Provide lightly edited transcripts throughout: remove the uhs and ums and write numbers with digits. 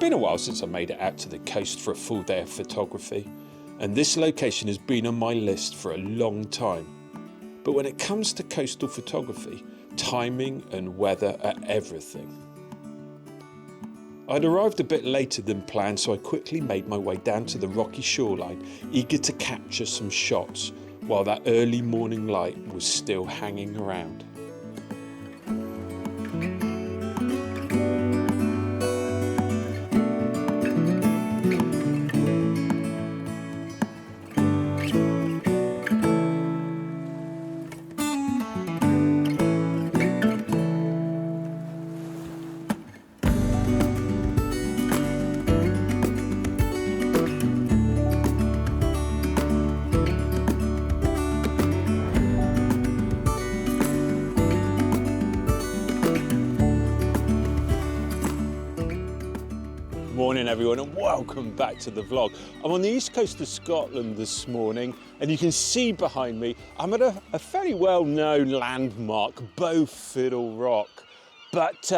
been a while since I made it out to the coast for a full day of photography, and this location has been on my list for a long time. But when it comes to coastal photography, timing and weather are everything. I'd arrived a bit later than planned, so I quickly made my way down to the rocky shoreline, eager to capture some shots while that early morning light was still hanging around. Morning everyone, and welcome back to the vlog. I'm on the east coast of Scotland this morning, and you can see behind me I'm at a fairly well-known landmark, Bow Fiddle Rock. But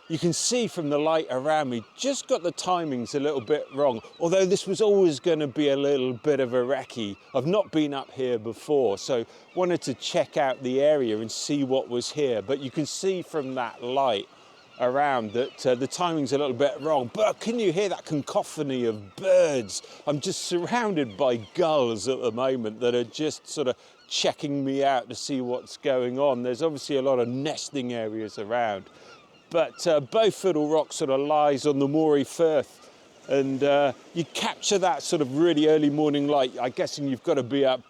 you can see from the light around me, just got the timings a little bit wrong. Although this was always going to be a little bit of a recce. I've not been up here before, so wanted to check out the area and see what was here. But you can see from that light around that the timing's a little bit wrong. But can you hear that cacophony of birds? I'm just surrounded by gulls at the moment that are just sort of checking me out to see what's going on. There's obviously a lot of nesting areas around, but Bow Fiddle Rock sort of lies on the Moray Firth, and you capture that sort of really early morning light. I'm guessing you've got to be up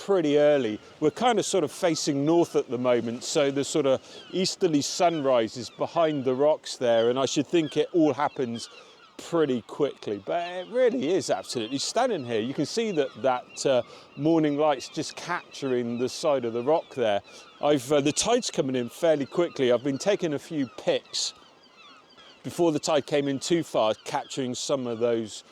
pretty early. We're kind of sort of facing north at the moment, so the sort of easterly sunrise is behind the rocks there, and I should think it all happens pretty quickly. But it really is absolutely stunning here. You can see that morning light's just capturing the side of the rock there. The tide's coming in fairly quickly. I've been taking a few pics before the tide came in too far, capturing some of those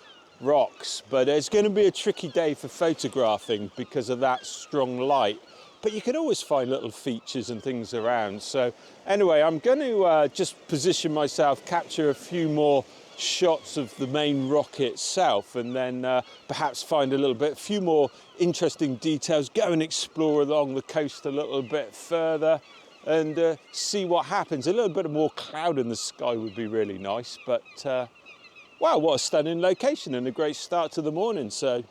rocks, but it's going to be a tricky day for photographing because of that strong light. But you can always find little features and things around. So anyway, I'm going to just position myself, capture a few more shots of the main rock itself, and then perhaps find a few more interesting details, go and explore along the coast a little bit further and see what happens. A little bit more cloud in the sky would be really nice, but wow, what a stunning location and a great start to the morning. So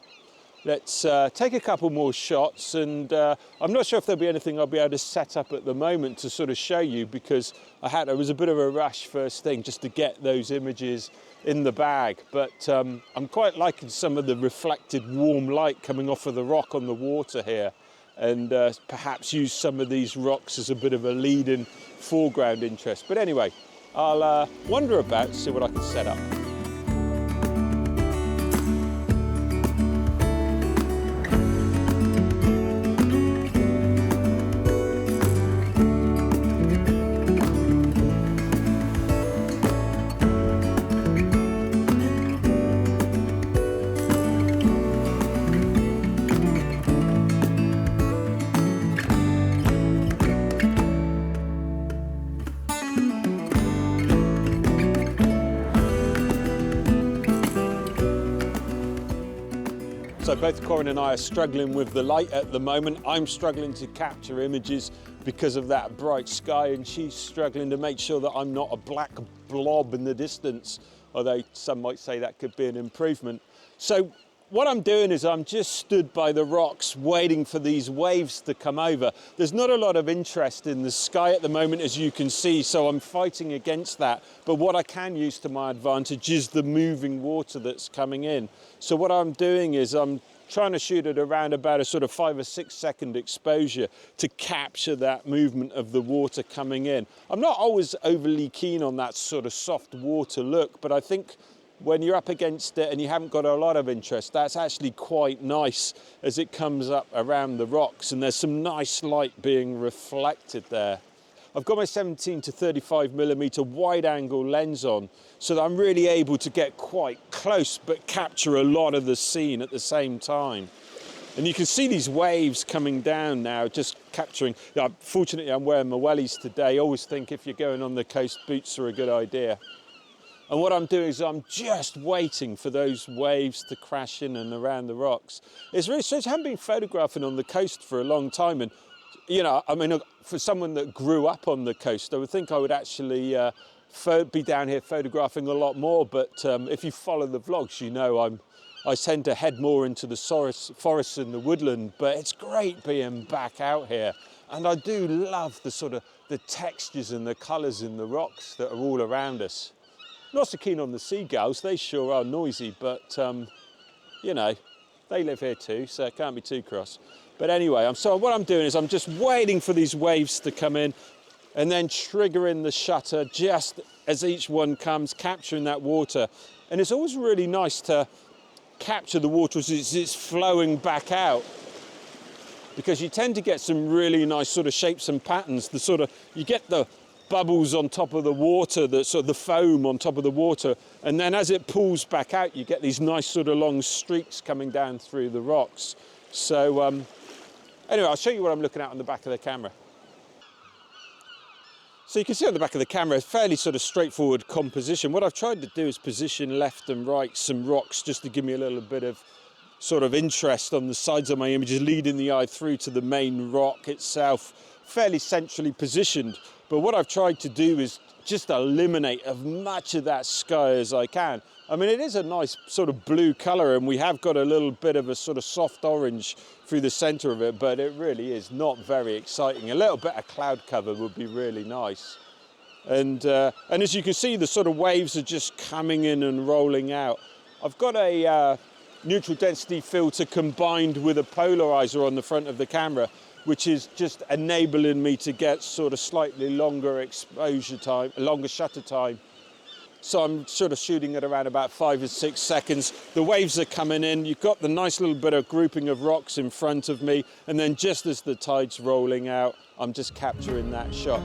let's take a couple more shots, and I'm not sure if there'll be anything I'll be able to set up at the moment to sort of show you, because it was a bit of a rush first thing just to get those images in the bag. But I'm quite liking some of the reflected warm light coming off of the rock on the water here, and perhaps use some of these rocks as a bit of a lead-in foreground interest. But anyway, I'll wander about, see what I can set up. So both Corin and I are struggling with the light at the moment. I'm struggling to capture images because of that bright sky, and she's struggling to make sure that I'm not a black blob in the distance, although some might say that could be an improvement. So what I'm doing is I'm just stood by the rocks waiting for these waves to come over. There's not a lot of interest in the sky at the moment, as you can see, so I'm fighting against that. But what I can use to my advantage is the moving water that's coming in. So what I'm doing is I'm trying to shoot at around about a sort of 5 or 6 second exposure to capture that movement of the water coming in. I'm not always overly keen on that sort of soft water look, but I think when you're up against it and you haven't got a lot of interest, that's actually quite nice as it comes up around the rocks, and there's some nice light being reflected there. I've got my 17 to 35 millimeter wide angle lens on, so that I'm really able to get quite close but capture a lot of the scene at the same time. And you can see these waves coming down now, just capturing. Fortunately, I'm wearing my wellies today. I always think if you're going on the coast, boots are a good idea. And what I'm doing is I'm just waiting for those waves to crash in and around the rocks. It's really strange. I haven't been photographing on the coast for a long time. And, you know, I mean, for someone that grew up on the coast, I would think I would actually be down here photographing a lot more. But if you follow the vlogs, you know I tend to head more into the forests and the woodland. But it's great being back out here. And I do love the sort of the textures and the colours in the rocks that are all around us. Not so keen on the seagulls, they sure are noisy, but you know, they live here too, so it can't be too cross. But anyway, so what I'm doing is I'm just waiting for these waves to come in and then triggering the shutter just as each one comes, capturing that water. And it's always really nice to capture the water as it's flowing back out, because you tend to get some really nice sort of shapes and patterns. You get the bubbles on top of the water, the sort of the foam on top of the water, and then as it pulls back out, you get these nice sort of long streaks coming down through the rocks. So anyway, I'll show you what I'm looking at on the back of the camera. So you can see on the back of the camera a fairly sort of straightforward composition. What I've tried to do is position left and right some rocks just to give me a little bit of sort of interest on the sides of my images, leading the eye through to the main rock itself, fairly centrally positioned. But what I've tried to do is just eliminate as much of that sky as I can. I mean, it is a nice sort of blue colour, and we have got a little bit of a sort of soft orange through the centre of it, but it really is not very exciting. A little bit of cloud cover would be really nice. And as you can see, the sort of waves are just coming in and rolling out. I've got a neutral density filter combined with a polarizer on the front of the camera, which is just enabling me to get sort of slightly longer exposure time, longer shutter time. So I'm sort of shooting at around about 5 or 6 seconds. The waves are coming in. You've got the nice little bit of grouping of rocks in front of me. And then just as the tide's rolling out, I'm just capturing that shot.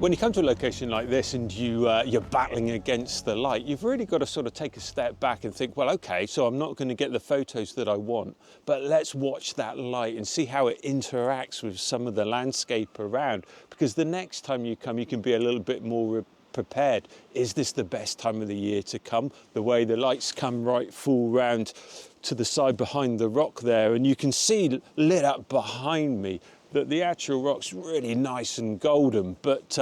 When you come to a location like this and you're battling against the light, you've really got to sort of take a step back and think, well, okay, so I'm not going to get the photos that I want, but let's watch that light and see how it interacts with some of the landscape around. Because the next time you come, you can be a little bit more prepared. Is this the best time of the year to come? The way the lights come right full round to the side behind the rock there, and you can see lit up behind me that the actual rock's really nice and golden, but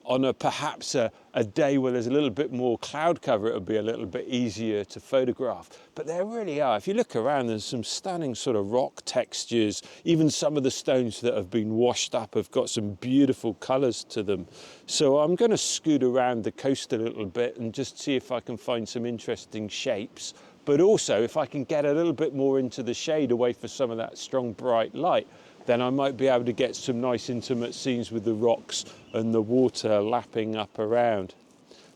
on perhaps a day where there's a little bit more cloud cover, it'll be a little bit easier to photograph. But there really are. If you look around, there's some stunning sort of rock textures. Even some of the stones that have been washed up have got some beautiful colours to them. So I'm going to scoot around the coast a little bit and just see if I can find some interesting shapes. But also, if I can get a little bit more into the shade away from some of that strong bright light, then I might be able to get some nice intimate scenes with the rocks and the water lapping up around.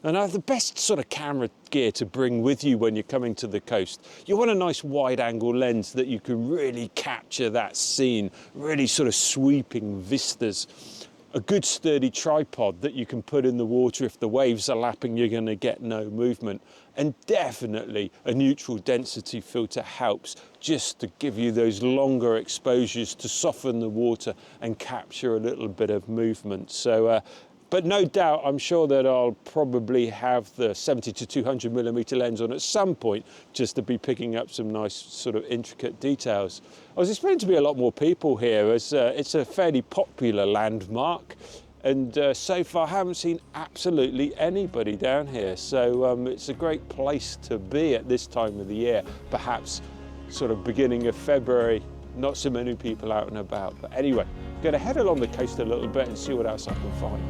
And I have the best sort of camera gear to bring with you when you're coming to the coast. You want a nice wide angle lens that you can really capture that scene, really sort of sweeping vistas. a good sturdy tripod that you can put in the water. If the waves are lapping, you're going to get no movement. And definitely a neutral density filter helps, just to give you those longer exposures to soften the water and capture a little bit of movement. So, but no doubt, I'm sure that I'll probably have the 70 to 200 millimeter lens on at some point, just to be picking up some nice sort of intricate details. I was expecting to be a lot more people here, as it's a fairly popular landmark, and so far I haven't seen absolutely anybody down here. So it's a great place to be at this time of the year, perhaps sort of beginning of February, not so many people out and about. But anyway, I'm going to head along the coast a little bit and see what else I can find.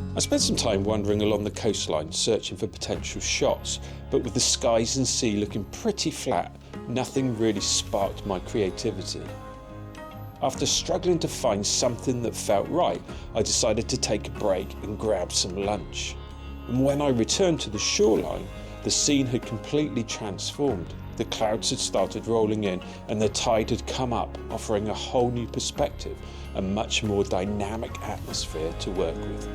I spent some time wandering along the coastline searching for potential shots, but with the skies and sea looking pretty flat, nothing really sparked my creativity. After struggling to find something that felt right, I decided to take a break and grab some lunch. And when I returned to the shoreline, the scene had completely transformed. The clouds had started rolling in and the tide had come up, offering a whole new perspective and much more dynamic atmosphere to work with.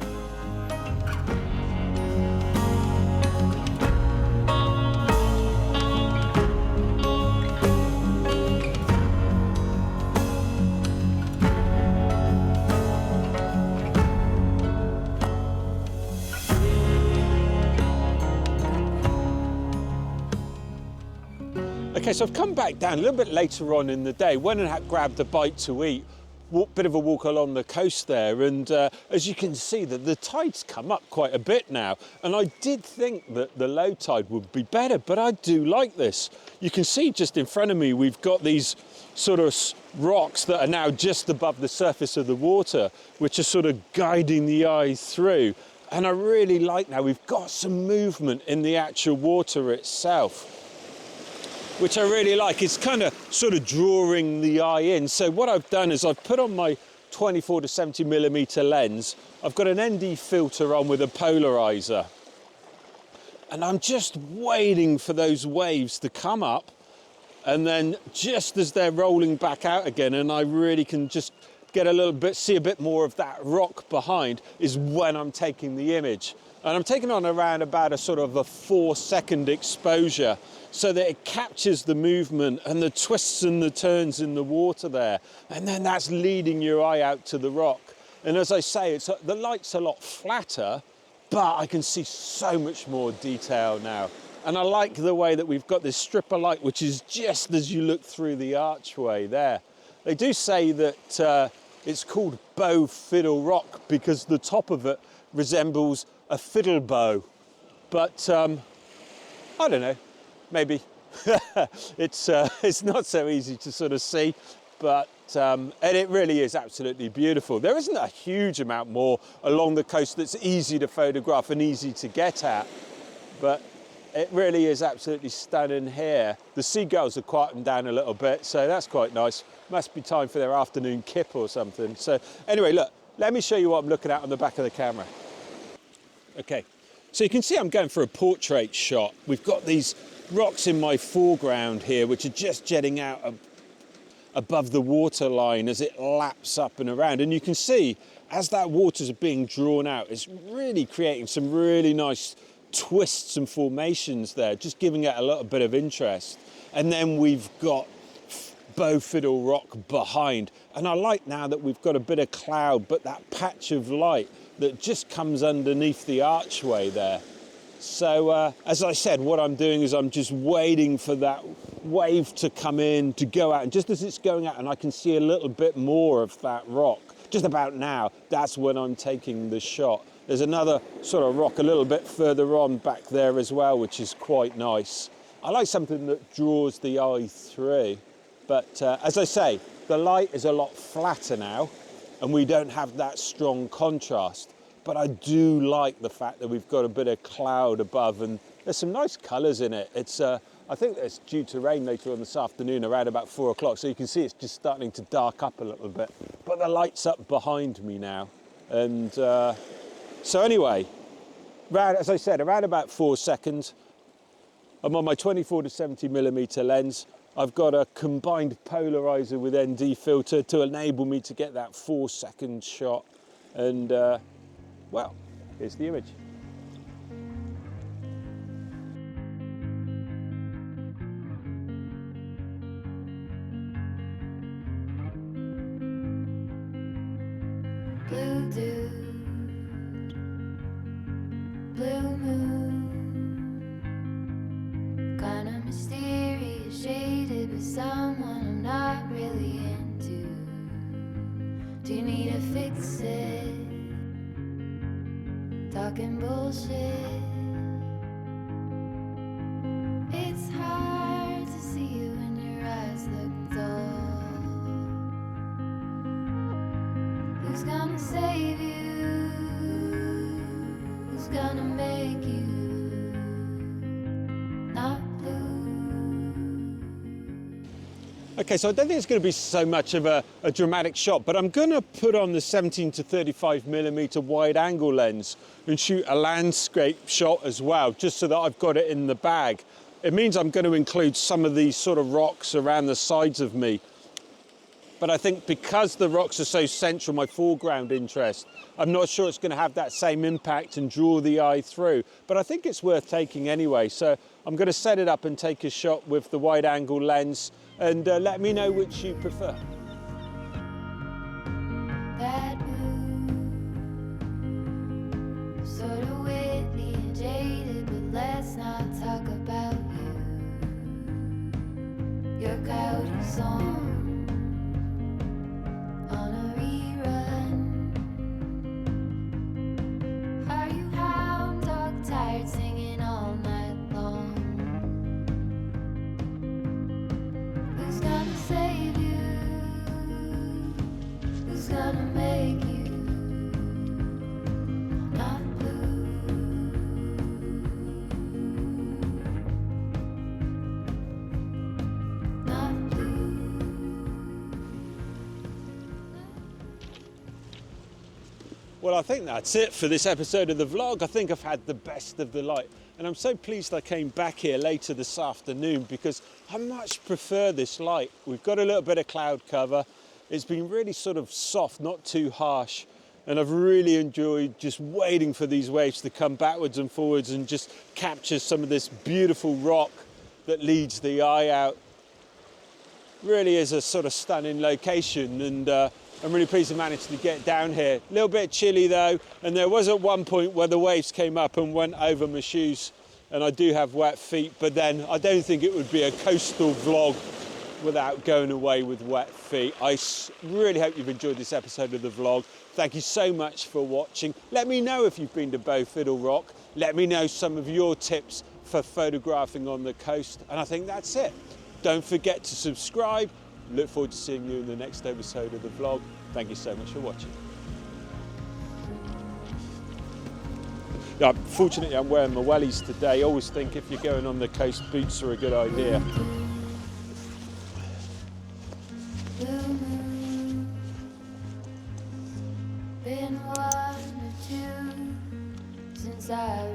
Okay, so I've come back down a little bit later on in the day, went and grabbed a bite to eat, bit of a walk along the coast there, and as you can see, the tide's come up quite a bit now, and I did think that the low tide would be better, but I do like this. You can see just in front of me, we've got these sort of rocks that are now just above the surface of the water, which are sort of guiding the eye through. And I really like now we've got some movement in the actual water itself, which I really like. It's kind of sort of drawing the eye in. So what I've done is I've put on my 24 to 70 millimeter lens. I've got an ND filter on with a polarizer. And I'm just waiting for those waves to come up. And then just as they're rolling back out again, and I really can just get a little bit, see a bit more of that rock behind, is when I'm taking the image. And I'm taking on around about a sort of a 4-second exposure, so that it captures the movement and the twists and the turns in the water there. And then that's leading your eye out to the rock. And as I say, the light's a lot flatter, but I can see so much more detail now. And I like the way that we've got this strip of light, which is just as you look through the archway there. They do say that it's called Bow Fiddle Rock because the top of it resembles a fiddle bow. But I don't know. Maybe. It's not so easy to sort of see, but and it really is absolutely beautiful. There isn't a huge amount more along the coast that's easy to photograph and easy to get at, but it really is absolutely stunning here. The seagulls have quietened down a little bit, so that's quite nice. Must be time for their afternoon kip or something. So anyway, look, let me show you what I'm looking at on the back of the camera. Okay, so you can see I'm going for a portrait shot. We've got these rocks in my foreground here, which are just jetting out above the water line as it laps up and around. And you can see as that water's being drawn out, it's really creating some really nice twists and formations there, just giving it a little bit of interest. And then we've got Bow Fiddle Rock behind. And I like now that we've got a bit of cloud, but that patch of light that just comes underneath the archway there. So as I said, what I'm doing is I'm just waiting for that wave to come in, to go out. And just as it's going out and I can see a little bit more of that rock, just about now, that's when I'm taking the shot. There's another sort of rock a little bit further on back there as well, which is quite nice. I like something that draws the eye through. But as I say, the light is a lot flatter now and we don't have that strong contrast. But I do like the fact that we've got a bit of cloud above and there's some nice colours in it. I think it's due to rain later on this afternoon around about 4 o'clock. So you can see it's just starting to dark up a little bit. But the light's up behind me now. And so anyway, as I said, around about 4 seconds. I'm on my 24 to 70mm lens. I've got a combined polarizer with ND filter to enable me to get that 4-second shot. And well, here's the image. Blue dude, blue moon, kinda mysterious, shaded with someone I'm not really into. Do you need to fix it? Talking bullshit. It's hard to see you when your eyes look dull. Who's gonna save you? Who's gonna make you not blue? Okay, so I don't think it's going to be so much of a dramatic shot, but I'm going to put on the 17 to 35mm wide angle lens and shoot a landscape shot as well, just so that I've got it in the bag. It means I'm going to include some of these sort of rocks around the sides of me. But I think because the rocks are so central, my foreground interest, I'm not sure it's going to have that same impact and draw the eye through. But I think it's worth taking anyway. So I'm going to set it up and take a shot with the wide angle lens and let me know which you prefer. That mood, sort of witty and jaded, but let's not talk about you. Your coyote song on a rerun. Are you hound dog tired singing all night long? Who's gonna save you? Who's gonna make you not blue? Not blue. Well, I think that's it for this episode of the vlog. I think I've had the best of the light. And I'm so pleased I came back here later this afternoon because I much prefer this light. We've got a little bit of cloud cover. It's been really sort of soft, not too harsh. And I've really enjoyed just waiting for these waves to come backwards and forwards and just capture some of this beautiful rock that leads the eye out. Really is a sort of stunning location, and I'm really pleased to manage to get down here. A little bit chilly though, and there was at one point where the waves came up and went over my shoes, and I do have wet feet, but then I don't think it would be a coastal vlog without going away with wet feet. I really hope you've enjoyed this episode of the vlog. Thank you so much for watching. Let me know if you've been to Bow Fiddle Rock. Let me know some of your tips for photographing on the coast, and I think that's it. Don't forget to subscribe. Look forward to seeing you in the next episode of the vlog. Thank you so much for watching. Yeah, fortunately I'm wearing my wellies today. I always think if you're going on the coast, boots are a good idea. Blue moon, been one or two since I